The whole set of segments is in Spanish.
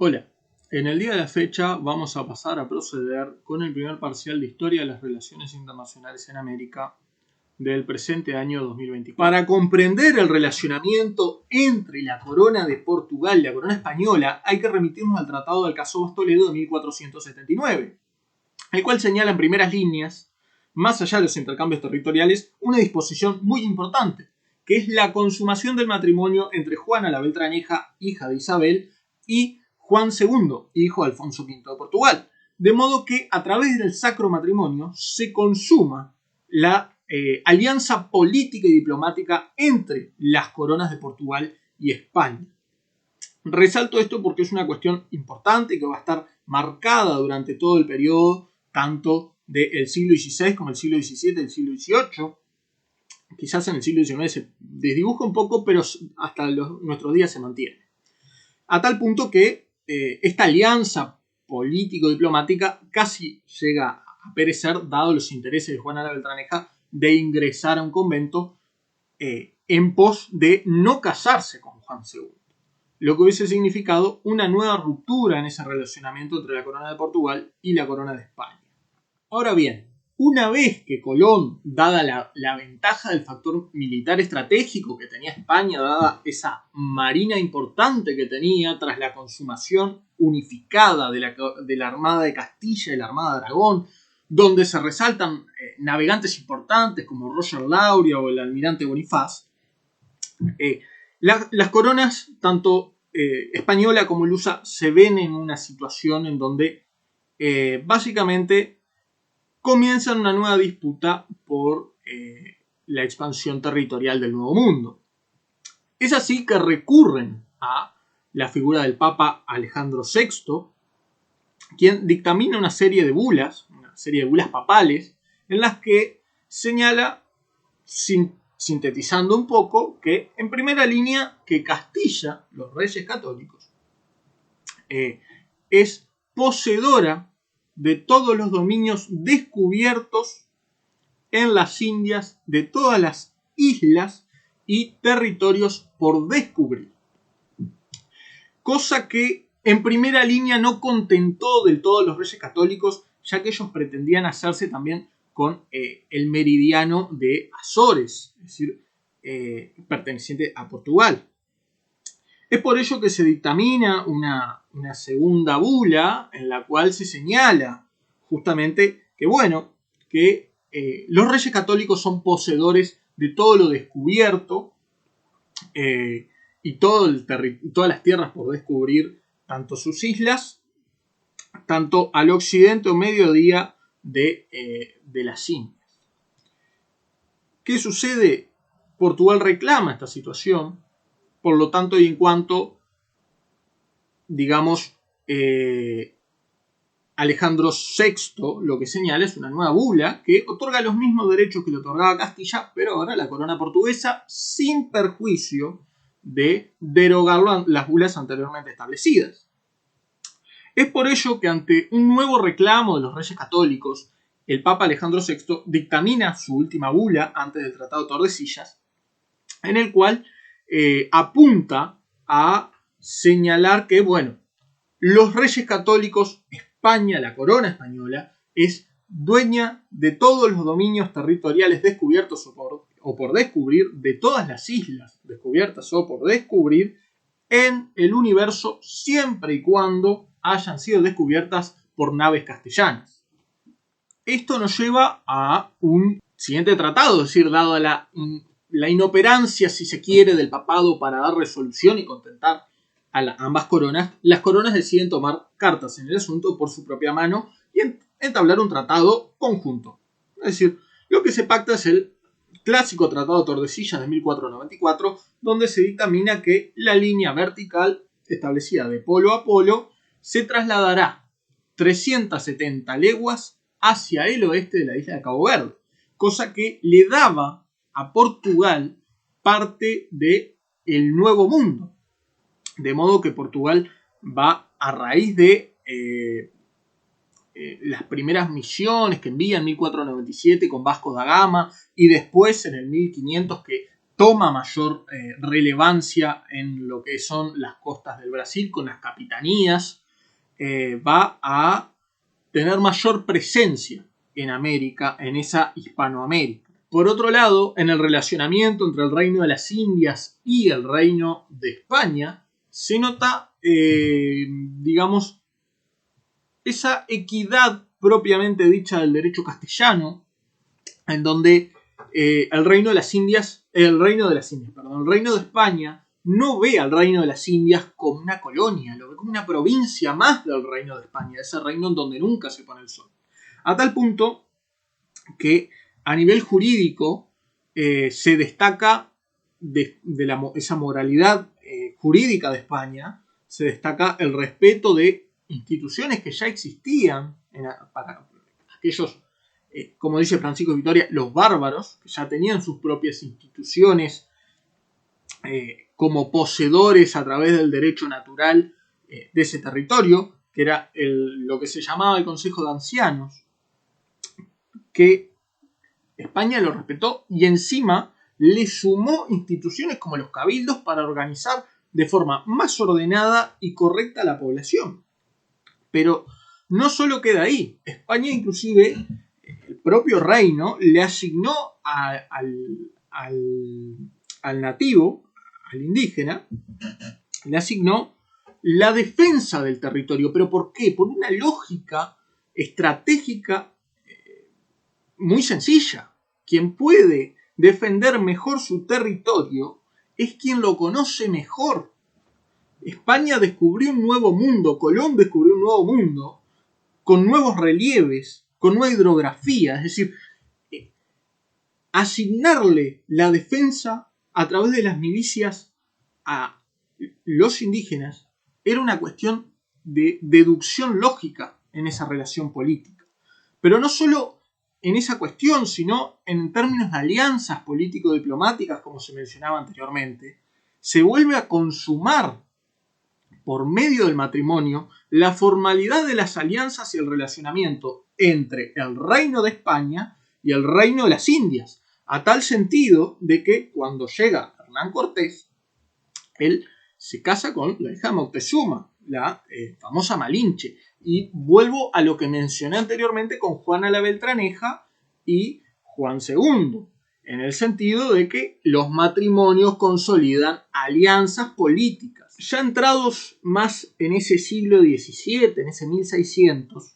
Hola, en el día de la fecha vamos a pasar a proceder con el primer parcial de Historia de las Relaciones Internacionales en América del presente año 2024. Para comprender el relacionamiento entre la corona de Portugal y la corona española hay que remitirnos al Tratado de Alcazaba-Toledo de 1479, el cual señala en primeras líneas, más allá de los intercambios territoriales, una disposición muy importante, que es la consumación del matrimonio entre Juana la Beltraneja, hija de Isabel, y Juan II, hijo de Alfonso V de Portugal. De modo que a través del sacro matrimonio se consuma la alianza política y diplomática entre las coronas de Portugal y España. Resalto esto porque es una cuestión importante que va a estar marcada durante todo el periodo, tanto del siglo XVI como el siglo XVII y el siglo XVIII. Quizás en el siglo XIX se desdibuja un poco, pero hasta nuestros días se mantiene. A tal punto que esta alianza político-diplomática casi llega a perecer, dado los intereses de Juana la Beltraneja de ingresar a un convento en pos de no casarse con Juan II. Lo que hubiese significado una nueva ruptura en ese relacionamiento entre la corona de Portugal y la corona de España. Ahora bien, una vez que Colón, dada la ventaja del factor militar estratégico que tenía España, dada esa marina importante que tenía tras la consumación unificada de la Armada de Castilla y la Armada de Aragón, donde se resaltan navegantes importantes como Roger Lauria o el almirante Bonifaz, las coronas, tanto española como lusa, se ven en una situación en donde básicamente comienzan una nueva disputa por la expansión territorial del Nuevo Mundo. Es así que recurren a la figura del Papa Alejandro VI, quien dictamina una serie de bulas papales, en las que señala, sintetizando un poco, que en primera línea que Castilla, los reyes católicos, es poseedora de todos los dominios descubiertos en las Indias, de todas las islas y territorios por descubrir. Cosa que en primera línea no contentó del todo a los reyes católicos, ya que ellos pretendían hacerse también con el meridiano de Azores, es decir, perteneciente a Portugal. Es por ello que se dictamina una segunda bula en la cual se señala justamente que, los reyes católicos son poseedores de todo lo descubierto y todas las tierras por descubrir, tanto sus islas, tanto al occidente o mediodía de las Indias. ¿Qué sucede? Portugal reclama esta situación. Por lo tanto, y en cuanto, Alejandro VI lo que señala es una nueva bula que otorga los mismos derechos que le otorgaba Castilla, pero ahora la corona portuguesa, sin perjuicio de derogar las bulas anteriormente establecidas. Es por ello que ante un nuevo reclamo de los reyes católicos, el Papa Alejandro VI dictamina su última bula antes del Tratado de Tordesillas, en el cual apunta a señalar que, los reyes católicos, España, la corona española, es dueña de todos los dominios territoriales descubiertos o por descubrir, de todas las islas descubiertas o por descubrir en el universo, siempre y cuando hayan sido descubiertas por naves castellanas. Esto nos lleva a un siguiente tratado, es decir, dado la inoperancia, si se quiere, del papado para dar resolución y contentar a ambas coronas, las coronas deciden tomar cartas en el asunto por su propia mano y entablar un tratado conjunto. Es decir, lo que se pacta es el clásico Tratado de Tordesillas de 1494, donde se dictamina que la línea vertical establecida de polo a polo se trasladará 370 leguas hacia el oeste de la isla de Cabo Verde, cosa que le daba a Portugal parte del Nuevo Mundo. De modo que Portugal va, a raíz de las primeras misiones que envía en 1497 con Vasco da Gama y después en el 1500 que toma mayor relevancia en lo que son las costas del Brasil con las capitanías, va a tener mayor presencia en América, en esa Hispanoamérica. Por otro lado, en el relacionamiento entre el Reino de las Indias y el Reino de España, se nota, digamos, esa equidad propiamente dicha del derecho castellano, en donde el Reino de España no ve al Reino de las Indias como una colonia, lo ve como una provincia más del Reino de España, ese reino en donde nunca se pone el sol. A tal punto que a nivel jurídico se destaca esa moralidad jurídica de España, se destaca el respeto de instituciones que ya existían para aquellos, como dice Francisco Vitoria, los bárbaros, que ya tenían sus propias instituciones como poseedores a través del derecho natural de ese territorio, que era lo que se llamaba el Consejo de Ancianos, que España lo respetó y encima le sumó instituciones como los cabildos para organizar de forma más ordenada y correcta a la población. Pero no solo queda ahí. España inclusive, el propio reino, le asignó al nativo, al indígena, le asignó la defensa del territorio. ¿Pero por qué? Por una lógica estratégica muy sencilla. Quien puede defender mejor su territorio es quien lo conoce mejor. España descubrió un nuevo mundo, Colón descubrió un nuevo mundo, con nuevos relieves, con nueva hidrografía, es decir, asignarle la defensa a través de las milicias a los indígenas era una cuestión de deducción lógica en esa relación política. Pero no solo en esa cuestión, sino en términos de alianzas político-diplomáticas, como se mencionaba anteriormente, se vuelve a consumar por medio del matrimonio la formalidad de las alianzas y el relacionamiento entre el Reino de España y el Reino de las Indias, a tal sentido de que cuando llega Hernán Cortés, él se casa con la hija de Moctezuma, la famosa Malinche. Y vuelvo a lo que mencioné anteriormente con Juana la Beltraneja y Juan II, en el sentido de que los matrimonios consolidan alianzas políticas. Ya entrados más en ese siglo XVII, en ese 1600,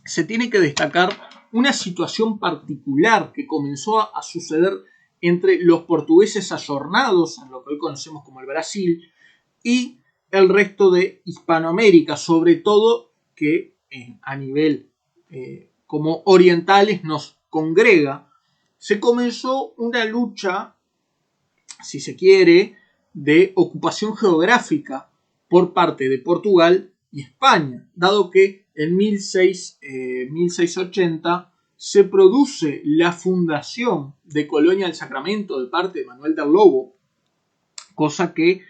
se tiene que destacar una situación particular que comenzó a suceder entre los portugueses ayornados, en lo que hoy conocemos como el Brasil, y el resto de Hispanoamérica, sobre todo que a nivel como orientales nos congrega. Se comenzó una lucha, si se quiere, de ocupación geográfica por parte de Portugal y España, dado que en 1680 se produce la fundación de Colonia del Sacramento de parte de Manuel del Lobo, cosa que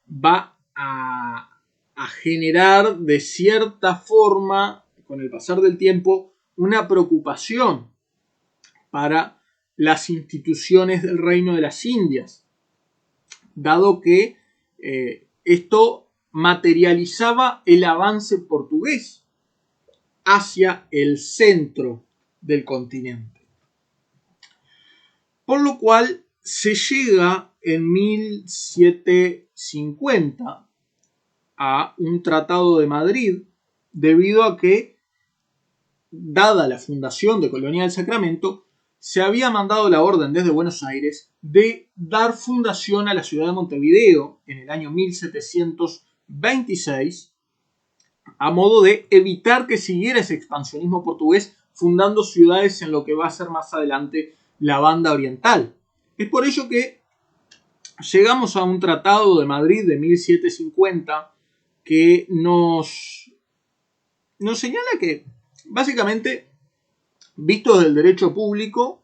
va a generar de cierta forma, con el pasar del tiempo, una preocupación para las instituciones del Reino de las Indias, dado que esto materializaba el avance portugués hacia el centro del continente. Por lo cual se llega en 1750 a un Tratado de Madrid, debido a que, dada la fundación de Colonia del Sacramento, se había mandado la orden desde Buenos Aires de dar fundación a la ciudad de Montevideo en el año 1726, a modo de evitar que siguiera ese expansionismo portugués, fundando ciudades en lo que va a ser más adelante la Banda Oriental. Es por ello que llegamos a un Tratado de Madrid de 1750 que nos señala que, básicamente, visto desde el derecho público,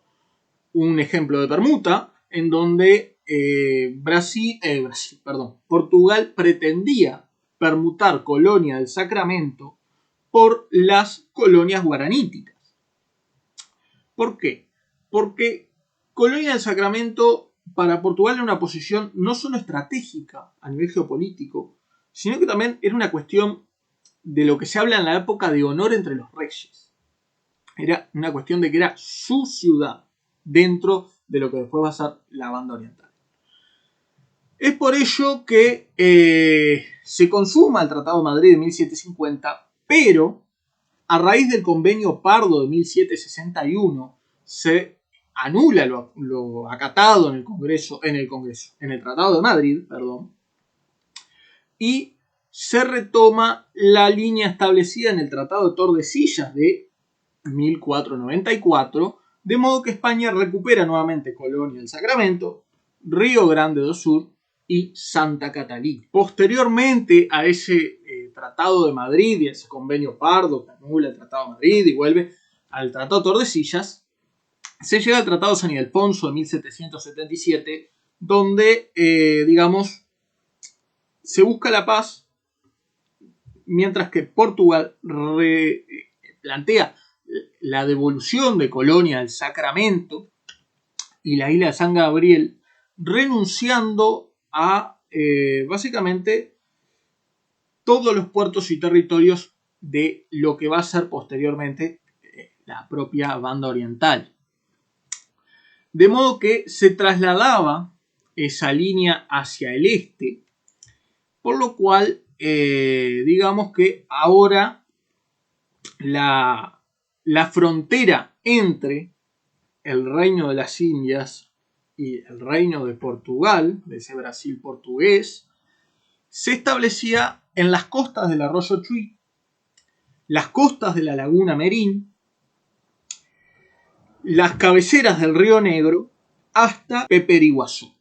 un ejemplo de permuta en donde Portugal pretendía permutar Colonia del Sacramento por las colonias guaraníticas. ¿Por qué? Porque Colonia del Sacramento para Portugal era una posición no solo estratégica a nivel geopolítico, sino que también era una cuestión de lo que se habla en la época de honor entre los reyes. Era una cuestión de que era su ciudad dentro de lo que después va a ser la banda oriental. Es por ello que se consuma el Tratado de Madrid de 1750, pero a raíz del Convenio Pardo de 1761 se anula lo acatado en el Tratado de Madrid, y se retoma la línea establecida en el Tratado de Tordesillas de 1494, de modo que España recupera nuevamente Colonia del Sacramento, Río Grande do Sur y Santa Catalina. Posteriormente a ese Tratado de Madrid y a ese Convenio Pardo que anula el Tratado de Madrid y vuelve al Tratado de Tordesillas, se llega al Tratado de San Ildefonso de 1777, donde, se busca la paz, mientras que Portugal plantea la devolución de Colonia del Sacramento y la isla de San Gabriel, renunciando a básicamente todos los puertos y territorios de lo que va a ser posteriormente la propia banda oriental. De modo que se trasladaba esa línea hacia el este, por lo cual digamos que ahora la frontera entre el Reino de las Indias y el Reino de Portugal, de ese Brasil portugués, se establecía en las costas del arroyo Chuy, las costas de la laguna Merín, las cabeceras del río Negro, hasta Peperiguazú.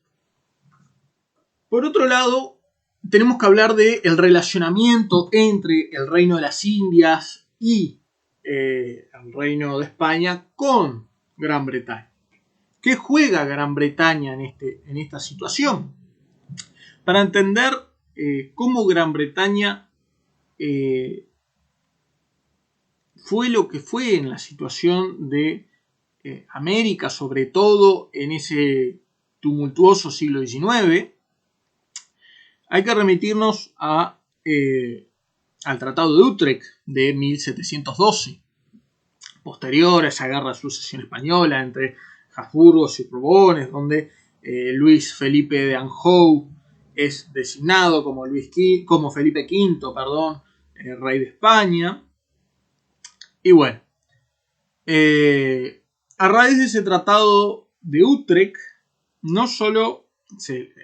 Por otro lado, tenemos que hablar del relacionamiento entre el Reino de las Indias y el Reino de España con Gran Bretaña. ¿Qué juega Gran Bretaña en esta situación? Para entender cómo Gran Bretaña fue lo que fue en la situación de América, sobre todo en ese tumultuoso siglo XIX, hay que remitirnos al Tratado de Utrecht de 1712, posterior a esa guerra de sucesión española entre Habsburgos y Borbones, donde Luis Felipe de Anjou es designado como Felipe V, rey de España. Y bueno, a raíz de ese Tratado de Utrecht, no solo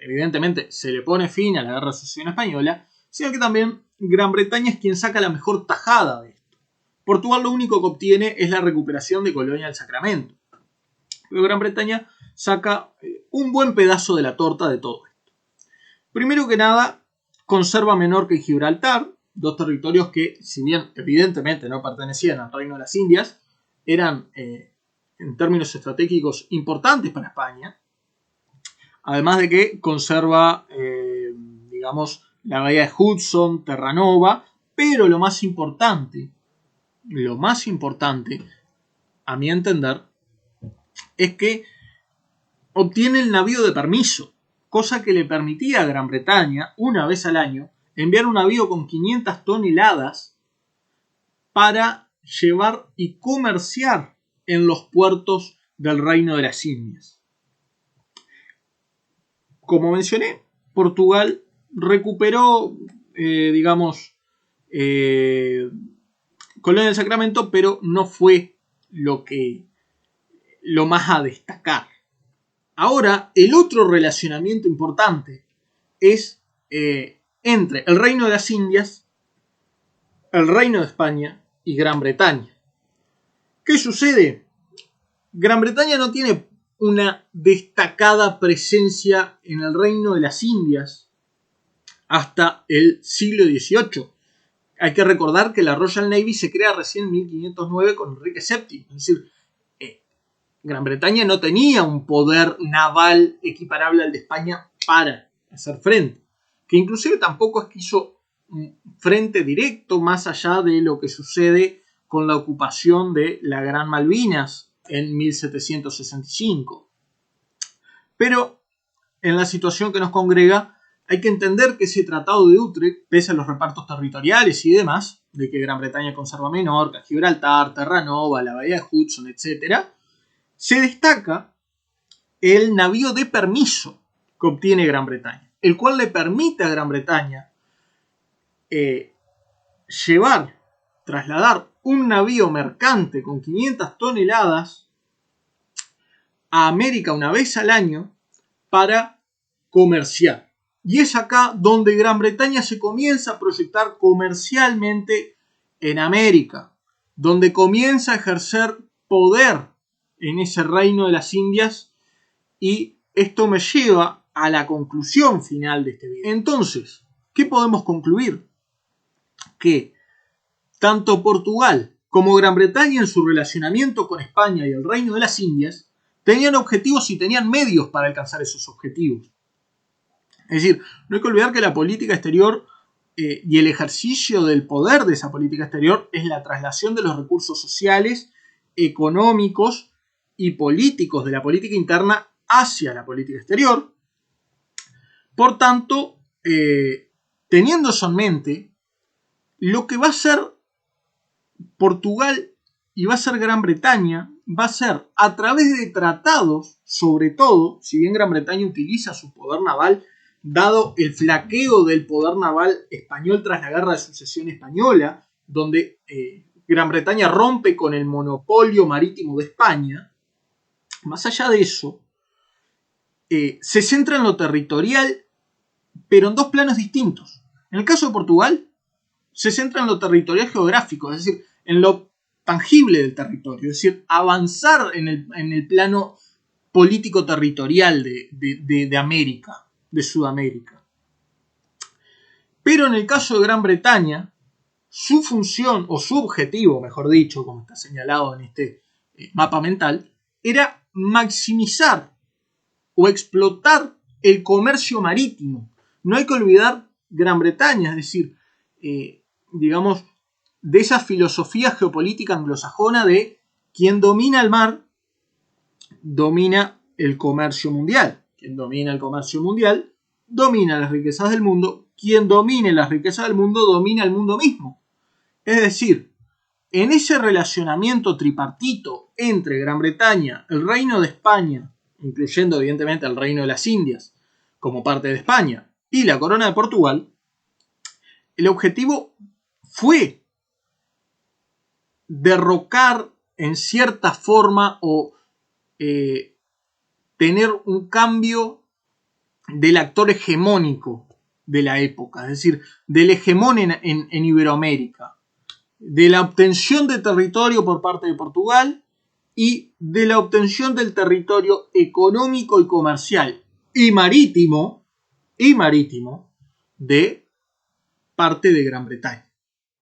evidentemente se le pone fin a la guerra de sucesión española, sino que también Gran Bretaña es quien saca la mejor tajada de esto. Portugal lo único que obtiene es la recuperación de Colonia del Sacramento, pero Gran Bretaña saca un buen pedazo de la torta de todo esto. Primero que nada, conserva Menorca y Gibraltar, dos territorios que, si bien evidentemente no pertenecían al Reino de las Indias, eran en términos estratégicos importantes para España. Además de que conserva, la bahía de Hudson, Terranova, pero lo más importante, a mi entender, es que obtiene el navío de permiso, cosa que le permitía a Gran Bretaña, una vez al año, enviar un navío con 500 toneladas para llevar y comerciar en los puertos del Reino de las Indias. Como mencioné, Portugal recuperó, Colonia del Sacramento, pero no fue lo más a destacar. Ahora, el otro relacionamiento importante es entre el Reino de las Indias, el Reino de España y Gran Bretaña. ¿Qué sucede? Gran Bretaña no tiene una destacada presencia en el Reino de las Indias hasta el siglo XVIII. Hay que recordar que la Royal Navy se crea recién en 1509 con Enrique VII. Es decir, Gran Bretaña no tenía un poder naval equiparable al de España para hacer frente. Que inclusive tampoco es que hizo frente directo más allá de lo que sucede con la ocupación de la Gran Malvinas en 1765. Pero en la situación que nos congrega, hay que entender que ese Tratado de Utrecht, pese a los repartos territoriales y demás, de que Gran Bretaña conserva Menorca, Gibraltar, Terranova, la bahía de Hudson, etc., se destaca el navío de permiso que obtiene Gran Bretaña, el cual le permite a Gran Bretaña trasladar un navío mercante con 500 toneladas a América una vez al año para comerciar. Y es acá donde Gran Bretaña se comienza a proyectar comercialmente en América, donde comienza a ejercer poder en ese reino de las Indias, y esto me lleva a la conclusión final de este video. Entonces, ¿qué podemos concluir? Que tanto Portugal como Gran Bretaña en su relacionamiento con España y el reino de las Indias tenían objetivos y tenían medios para alcanzar esos objetivos. Es decir, no hay que olvidar que la política exterior y el ejercicio del poder de esa política exterior es la traslación de los recursos sociales, económicos y políticos de la política interna hacia la política exterior. Por tanto, teniendo eso en mente, lo que va a ser Portugal y va a ser Gran Bretaña va a ser a través de tratados, sobre todo, si bien Gran Bretaña utiliza su poder naval, dado el flaqueo del poder naval español tras la Guerra de Sucesión Española, donde Gran Bretaña rompe con el monopolio marítimo de España. Más allá de eso, se centra en lo territorial, pero en dos planos distintos. En el caso de Portugal, se centra en lo territorial geográfico, es decir, en lo tangible del territorio, es decir, avanzar en el plano político territorial de América, de Sudamérica. Pero en el caso de Gran Bretaña, su función, o su objetivo, mejor dicho, como está señalado en este mapa mental, era maximizar o explotar el comercio marítimo. No hay que olvidar Gran Bretaña, es decir, digamos, de esa filosofía geopolítica anglosajona de quien domina el mar, domina el comercio mundial. Quien domina el comercio mundial, domina las riquezas del mundo. Quien domine las riquezas del mundo, domina el mundo mismo. Es decir, en ese relacionamiento tripartito entre Gran Bretaña, el Reino de España, incluyendo evidentemente el Reino de las Indias como parte de España, y la Corona de Portugal, el objetivo fue derrocar en cierta forma o tener un cambio del actor hegemónico de la época, es decir, del hegemón en Iberoamérica, de la obtención de territorio por parte de Portugal y de la obtención del territorio económico y comercial y marítimo de parte de Gran Bretaña.